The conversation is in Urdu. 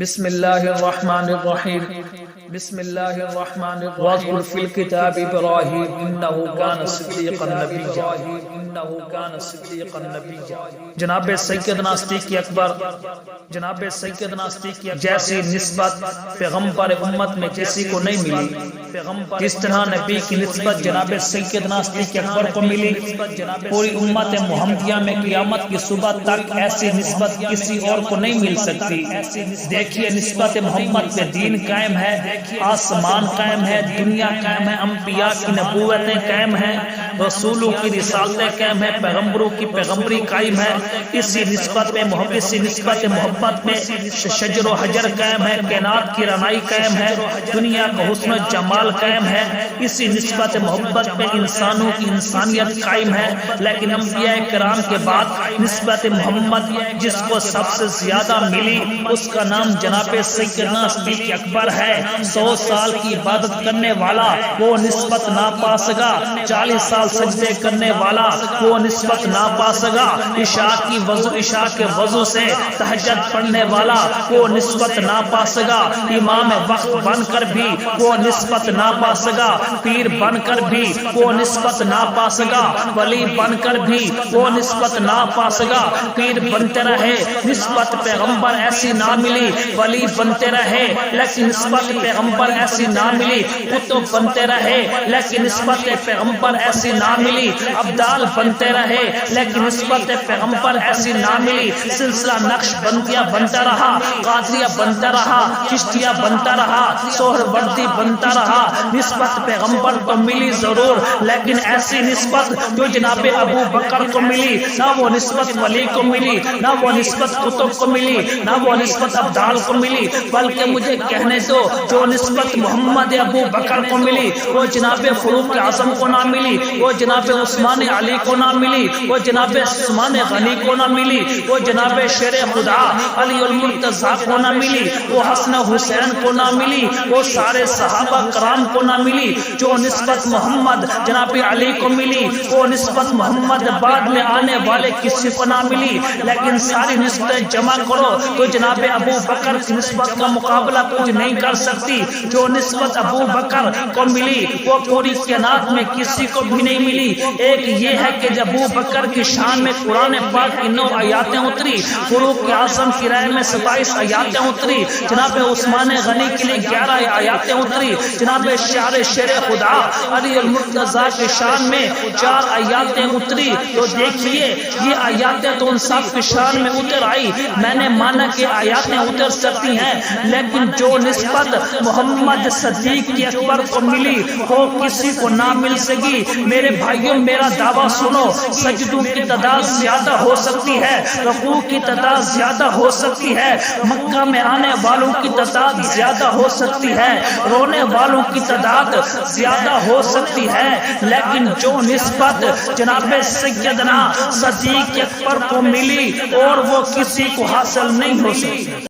بسم اللہ الرحمن الرحیم بسم اللہ الرحمن الرحیم واذکر فی الکتاب ابراہیم انہ کان صدیقا نبیّا جناب سیدنا صدیق اکبر جیسی نسبت پیغمبر امت میں کسی کو نہیں ملی، جس طرح نبی کی نسبت جناب سیدنا صدیق اکبر کو ملی، پوری امت محمدیہ میں قیامت کی صبح تک ایسی نسبت کسی اور کو نہیں مل سکتی۔ دیکھیے نسبت محمد پہ دین قائم ہے، آسمان قائم ہے، دنیا قائم ہے، انبیاء کی نبوتیں قائم ہیں، رسولوں کی رسالتیں قائم ہیں، پیغمبروں کی پیغمبری قائم ہے۔ اسی نسبت محبت میں شجر و حجر قائم ہے، کائنات کی رعنائی قائم ہے، دنیا کا حسن و جمال قائم ہے۔ اسی نسبت محبت میں انسانوں کی انسانیت قائم ہے۔ لیکن انبیاء کرام کے بعد نسبت محمد جس کو سب سے زیادہ ملی اس کا نام جناب سیدنا صدیق اکبر ہے۔ 100 سال کی عبادت کرنے والا وہ نسبت نہ پا سکا، 40 سال سجدے کرنے والا وہ نسبت نہ پا سکا، عشاء کے وضو سے تہجد پڑھنے والا وہ نسبت نہ پا سکا، امام وقت بن کر بھی وہ نسبت نہ پا سکا، پیر بن کر بھی وہ نسبت نہ پا سکا، ولی بن کر بھی وہ نسبت نہ پا سکا۔ پیر بنتے رہے نسبت پیغمبر ایسی نہ ملی، ولی بنتے رہے لیکن نسبت پیغمبر ایسی نہ ملی، کتب بنتے رہے لیکن نسبت پیغمبر ایسی نہ ملی، ابدال بنتے رہے لیکن نسبت پیغمبر ایسی نہ ملی، سلسلہ نقش بندیہ بنتا رہا، قادریہ بنتا رہا، چشتیہ بنتا رہا، سہروردی بنتا رہا، نسبت پیغمبر کو ملی ضرور لیکن ایسی نسبت جو جناب ابو بکر کو ملی نہ وہ نسبت ولی کو ملی، نہ وہ نسبت کتب کو ملی، نہ وہ نسبت ابدال کو ملی، بلکہ مجھے کہنے دو جو نسبت محمد ابو بکر کو ملی وہ جناب فاروق اعظم کو نہ ملی، وہ جناب عثمان علی کو نہ ملی، وہ جناب عثمان غنی کو نہ ملی، وہ جناب شیر خدا علی المرتضیٰ کو نہ ملی، وہ حسن حسین کو نہ ملی، وہ سارے صحابہ کرام کو نہ ملی۔ جو نسبت محمد جناب علی کو ملی وہ نسبت محمد بعد میں آنے والے کسی کو نہ ملی۔ لیکن ساری نسبتیں جمع کرو تو جناب ابو بکر کی نسبت کا مقابلہ کچھ نہیں کر سکتی۔ جو نسبت ابو بکر کو ملی وہ پوری کائنات میں کسی کو بھی نہیں ملی۔ ایک یہ ہے کہ جب ابو بکر کی شان میں قرآن پاک کی 9 آیاتیں اتری، فاروق اعظم کی رائے میں 27 آیاتیں اتری، جناب عثمان غنی کے لیے 11 آیاتیں اتری، جناب شیر خدا علی المرتضیٰ کی شان میں 4 آیاتیں اتری۔ تو دیکھیے یہ آیاتیں تو ان سب کی شان میں اتر آئی، میں نے مانا کہ آیاتیں اتر سکتی ہیں لیکن جو نسبت محمد صدیق اکبر کو ملی وہ کسی کو نہ مل سکی۔ میرے بھائیوں میرا دعویٰ سنو، سجدوں کی تعداد زیادہ ہو سکتی ہے، رکوع کی تعداد زیادہ ہو سکتی ہے، مکہ میں آنے والوں کی تعداد زیادہ ہو سکتی ہے، رونے والوں کی تعداد زیادہ ہو سکتی ہے، لیکن جو نسبت جناب سیدنا صدیق اکبر کو ملی اور وہ کسی کو حاصل نہیں ہو سکتی۔